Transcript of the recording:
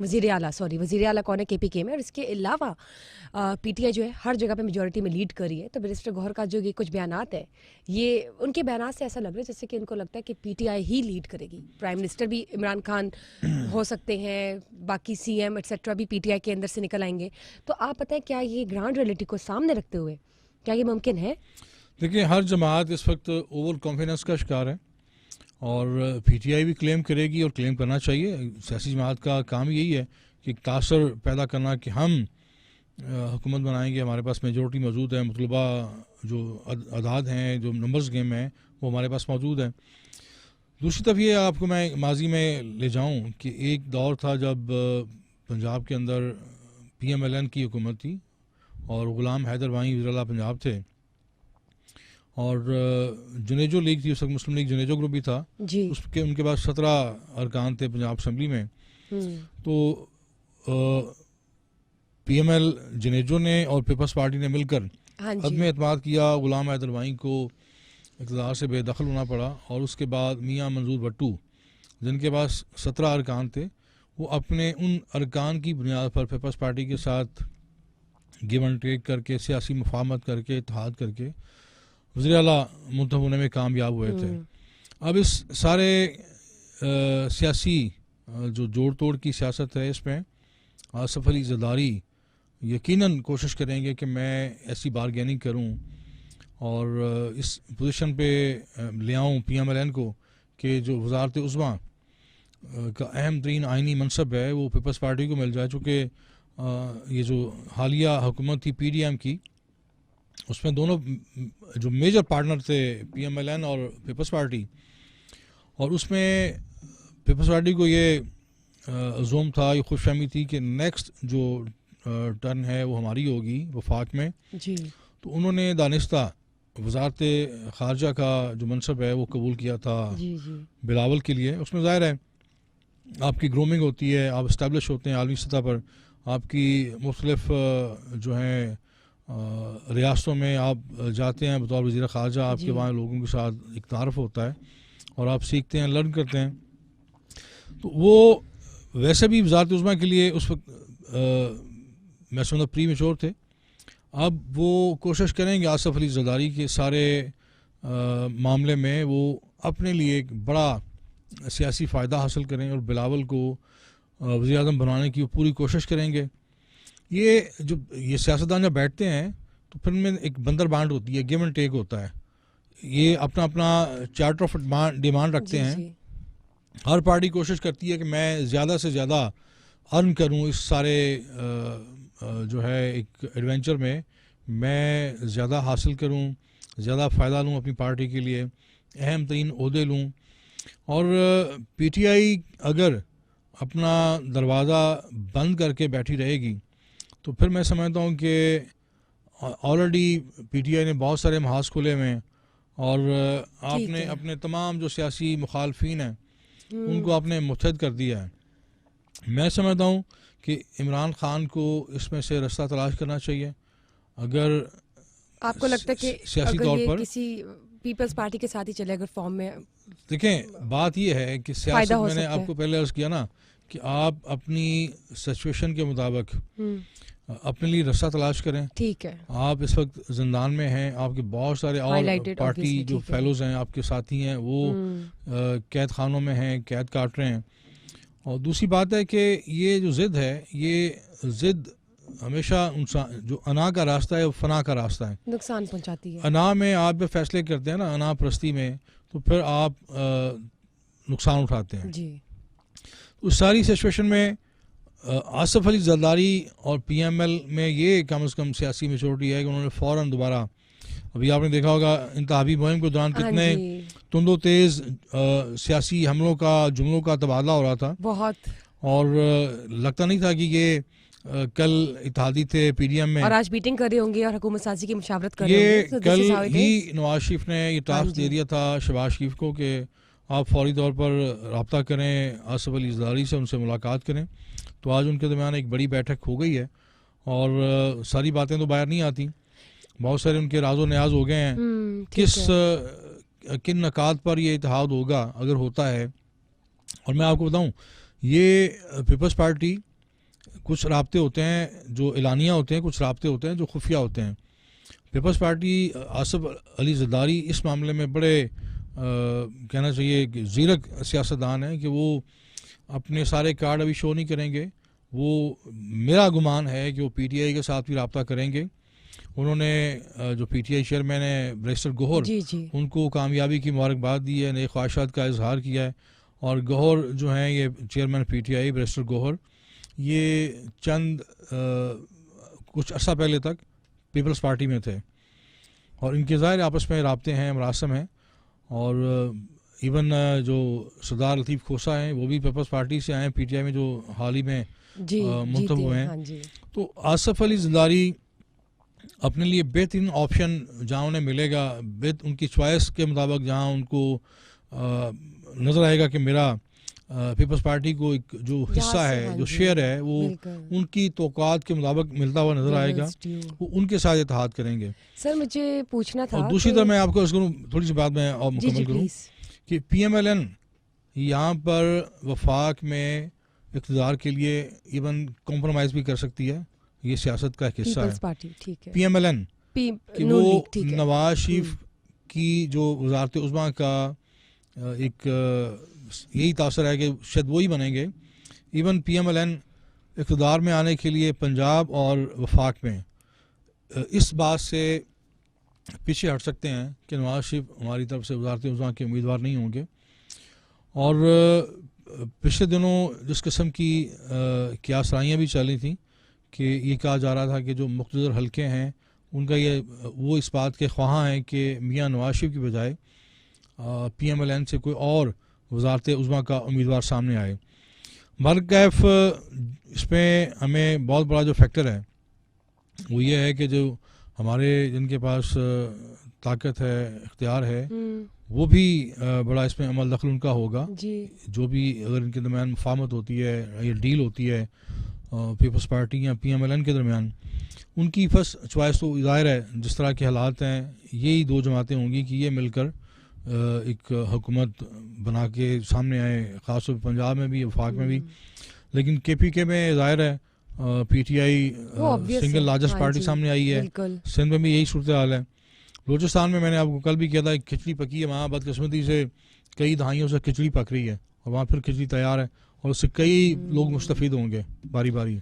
وزیر اعلیٰ کون ہے؟ کے پی کے میں. اور اس کے علاوہ پی ٹی آئی جو ہے ہر جگہ پہ میجورٹی میں لیڈ کر رہی ہے. تو منسٹر گوہر کا جو یہ کچھ بیانات ہیں، یہ ان کے بیانات سے ایسا لگ رہا ہے جیسے کہ ان کو لگتا ہے کہ پی ٹی آئی ہی لیڈ کرے گی. پرائم منسٹر بھی عمران خان ہو سکتے ہیں، باقی سی ایم ایٹسیٹرا بھی پی ٹی آئی کے اندر سے نکل آئیں گے. تو آپ بتائیں کیا یہ گراؤنڈ ریئلٹی کو سامنے رکھتے ہوئے کیا یہ ممکن ہے؟ دیکھیے، ہر جماعت اس وقت اوور کانفیڈنس کا شکار ہے، اور پی ٹی آئی بھی کلیم کرے گی اور کلیم کرنا چاہیے. سیاسی جماعت کا کام یہی ہے کہ تاثر پیدا کرنا کہ ہم حکومت بنائیں گے، ہمارے پاس میجورٹی موجود ہے، مطلوبہ جو اعداد ہیں، جو نمبرز گیم ہیں، وہ ہمارے پاس موجود ہیں. دوسری طرف یہ آپ کو میں ماضی میں لے جاؤں کہ ایک دور تھا جب پنجاب کے اندر پی ایم ایل این کی حکومت تھی اور غلام حیدر وانی وزیر اعلیٰ پنجاب تھے، اور جنیجو لیگ تھی اس وقت، مسلم لیگ جنیجو گروپ بھی تھا جی. اس کے، ان کے پاس 17 ارکان تھے پنجاب اسمبلی میں. تو پی ایم ایل جنیجو نے اور پیپلز پارٹی نے مل کر عدم اعتماد کیا. غلام حیدر وانی کو اقتدار سے بے دخل ہونا پڑا، اور اس کے بعد میاں منظور بھٹو جن کے پاس 17 ارکان تھے، وہ اپنے ان ارکان کی بنیاد پر پیپلز پارٹی کے ساتھ گیو اینڈ ٹیک کر کے، سیاسی مفاہمت کر کے، اتحاد کر کے وزیر اعلیٰ منتخب ہونے میں کامیاب ہوئے تھے. اب اس سارے سیاسی جو جوڑ توڑ کی سیاست ہے، اس میں آصف علی زرداری یقیناً کوشش کریں گے کہ میں ایسی بارگیننگ کروں اور اس پوزیشن پہ لے آؤں پی ایم ایل این کو کہ جو وزارت عظمیٰ کا اہم ترین آئینی منصب ہے وہ پیپلز پارٹی کو مل جائے. چونکہ یہ جو حالیہ حکومت تھی پی ڈی ایم کی، اس میں دونوں جو میجر پارٹنر تھے پی ایم ایل این اور پیپلز پارٹی، اور اس میں پیپلز پارٹی کو یہ زوم تھا، یہ خوش فہمی تھی کہ نیکسٹ جو ٹرن ہے وہ ہماری ہوگی وفاق میں. جی. تو انہوں نے دانستہ وزارت خارجہ کا جو منصب ہے وہ قبول کیا تھا بلاول کے لیے. اس میں ظاہر ہے آپ کی گرومنگ ہوتی ہے، آپ اسٹیبلش ہوتے ہیں عالمی سطح پر، آپ کی مختلف جو ہیں ریاستوں میں آپ جاتے ہیں بطور وزیر خارجہ، آپ کے وہاں لوگوں کے ساتھ ایک تعارف ہوتا ہے اور آپ سیکھتے ہیں، لرن کرتے ہیں. تو وہ ویسے بھی وزارت عظمیٰ کے لیے اس وقت میں سمجھتا پری میچور تھے. اب وہ کوشش کریں گے آصف علی زرداری کے سارے معاملے میں وہ اپنے لیے ایک بڑا سیاسی فائدہ حاصل کریں اور بلاول کو وزیر اعظم بنانے کی وہ پوری کوشش کریں گے. یہ سیاستدان جب بیٹھتے ہیں تو پھر میں ایک بندر بانٹ ہوتی ہے، گیو اینڈ ٹیک ہوتا ہے. یہ اپنا اپنا چارٹر آف ڈیمانڈ رکھتے ہیں. ہر پارٹی کوشش کرتی ہے کہ میں زیادہ سے زیادہ ارن کروں اس سارے جو ہے ایک ایڈونچر میں زیادہ حاصل کروں، زیادہ فائدہ لوں اپنی پارٹی کے لیے، اہم ترین عہدے لوں. اور پی ٹی آئی اگر اپنا دروازہ بند کر کے بیٹھی رہے گی تو پھر میں سمجھتا ہوں کہ آلریڈی پی ٹی آئی نے بہت سارے محاذ کھولے ہوئے ہیں، اور آپ نے اپنے تمام جو سیاسی مخالفین ہیں ان کو آپ نے متحد کر دیا ہے. میں سمجھتا ہوں کہ عمران خان کو اس میں سے رستہ تلاش کرنا چاہیے. اگر آپ کو لگتا ہے کہ سیاسی طور پر کسی پیپلز پارٹی کے ساتھ ہی چلے، اگر فارم میں، دیکھیں بات یہ ہے کہ سیاست میں نے آپ کو پہلے عرض کیا نا کہ آپ اپنی سچویشن کے مطابق اپنے لیے رستہ تلاش کریں. ٹھیک ہے. آپ اس وقت زندان میں ہیں، آپ کے بہت سارے اور پارٹی جو فیلوز ہیں، آپ کے ساتھی ہیں، وہ قید خانوں میں ہیں، قید کاٹ رہے ہیں. اور دوسری بات ہے کہ یہ جو ضد ہے، یہ ضد ہمیشہ جو انا کا راستہ ہے وہ فنا کا راستہ ہے، نقصان پہنچاتی ہے. انا میں آپ جب فیصلے کرتے ہیں نا، انا پرستی میں، تو پھر آپ نقصان اٹھاتے ہیں. جی. اس ساری سچویشن میں آصف علی زرداری اور پی ایم ایل میں یہ کم از کم سیاسی میچورٹی ہے کہ انہوں نے فوراً دوبارہ، ابھی آپ نے دیکھا ہوگا انتخابی مہم کے دوران کتنے تند و تیز سیاسی حملوں کا، جملوں کا تبادلہ ہو رہا تھا بہت، اور لگتا نہیں تھا کہ یہ کل اتحادی تھے پی ڈی ایم میں، اور آج میٹنگ کر رہے ہوں گے اور حکومت سازی کی مشاورت کر رہے ہوں گے. کل ہی نواز شریف نے یہ ٹاسک دے دیا تھا شہباز شریف کو کہ آپ فوری طور پر رابطہ کریں آصف علی زرداری سے، ان سے ملاقات کریں. تو آج ان کے درمیان ایک بڑی بیٹھک ہو گئی ہے، اور ساری باتیں تو باہر نہیں آتی، بہت سارے ان کے راز و نیاز ہو گئے ہیں. کن نکات پر یہ اتحاد ہوگا اگر ہوتا ہے. اور میں آپ کو بتاؤں، یہ پیپلز پارٹی کچھ رابطے ہوتے ہیں جو اعلانیہ ہوتے ہیں, کچھ رابطے ہوتے ہیں جو خفیہ ہوتے ہیں. پیپلز پارٹی آصف علی زرداری اس معاملے میں بڑے کہنا چاہیے کہ زیرک سیاستدان ہیں کہ وہ اپنے سارے کارڈ ابھی شو نہیں کریں گے. وہ میرا گمان ہے کہ وہ پی ٹی آئی کے ساتھ بھی رابطہ کریں گے. انہوں نے جو پی ٹی آئی چیئرمین ہے بیرسٹر گوہر, ان کو کامیابی کی مبارکباد دی ہے, نئے خواہشات کا اظہار کیا ہے. اور گوہر جو ہیں یہ chairman P T I barrister Gohar, یہ چند کچھ عرصہ پہلے تک پیپلز پارٹی میں تھے اور ان کے ظاہر آپس میں رابطے ہیں, مراسم ہیں. اور ایون جو سردار لطیف کھوسا ہیں وہ بھی پیپلز پارٹی سے آئے ہیں, پی ٹی آئی میں جو حال ہی میں منتخب ہوئے ہیں. تو آصف علی زرداری اپنے لیے بہترین آپشن جہاں انہیں ملے گا, ان کی چوائس کے مطابق جہاں ان کو نظر آئے گا کہ میرا پیپلز پارٹی کو ایک جو حصہ ہے, جو شیئر ہے, وہ ان کی توقعات کے مطابق ملتا ہوا نظر آئے گا, وہ ان کے ساتھ اتحاد کریں گے. سر مجھے پوچھنا تھا, اور دوسری طرف میں آپ کو اس کو تھوڑی سی بات میں اور مکمل کروں کہ پی ایم ایل این یہاں پر وفاق میں اقتدار کے لیے ایون کمپرومائز بھی کر سکتی ہے. یہ سیاست کا ایک حصہ ہے پی ایم ایل این کہ وہ نواز شریف کی جو وزارت عظمیٰ کا ایک یہی تاثر ہے کہ شاید وہی بنیں گے. Even P M L N اقتدار میں آنے کے لیے پنجاب اور وفاق میں اس بات سے پیچھے ہٹ سکتے ہیں کہ نواز شریف ہماری طرف سے وزارت عظمیٰ کے امیدوار نہیں ہوں گے. اور پچھلے دنوں جس قسم کی قیاسرائیاں بھی چل رہی تھیں کہ یہ کہا جا رہا تھا کہ جو مقتدر حلقے ہیں ان کا یہ وہ اس بات کے خواہاں ہیں کہ میاں نواز شریف کی بجائے پی ایم ایل این سے کوئی اور وزارت عظمیٰ کا امیدوار سامنے آئے. برکیف اس میں ہمیں بہت بڑا جو فیکٹر ہے وہ یہ ہے کہ جو ہمارے جن کے پاس طاقت ہے, اختیار ہے, وہ بھی بڑا اس میں عمل دخل ان کا ہوگا. جو بھی اگر ان کے درمیان مفاہمت ہوتی ہے یا ڈیل ہوتی ہے پیپلز پارٹی یا پی ایم ایل این کے درمیان, ان کی فرسٹ چوائس تو ظاہر ہے جس طرح کے حالات ہیں یہی دو جماعتیں ہوں گی کہ یہ مل کر ایک حکومت بنا کے سامنے آئے, خاص طور پہ پنجاب میں بھی, وفاق میں بھی. لیکن کے پی کے میں ظاہر ہے پی ٹی آئی سنگل لارجسٹ پارٹی سامنے آئی ہے. سندھ میں بھی یہی صورتحال ہے. بلوچستان میں نے آپ کو کل بھی کیا تھا کھچڑی پکی ہے, وہاں بدقسمتی سے کئی دہائیوں سے کھچڑی پک رہی ہے اور وہاں پھر کھچڑی تیار ہے اور اس سے کئی لوگ مستفید ہوں گے باری باری.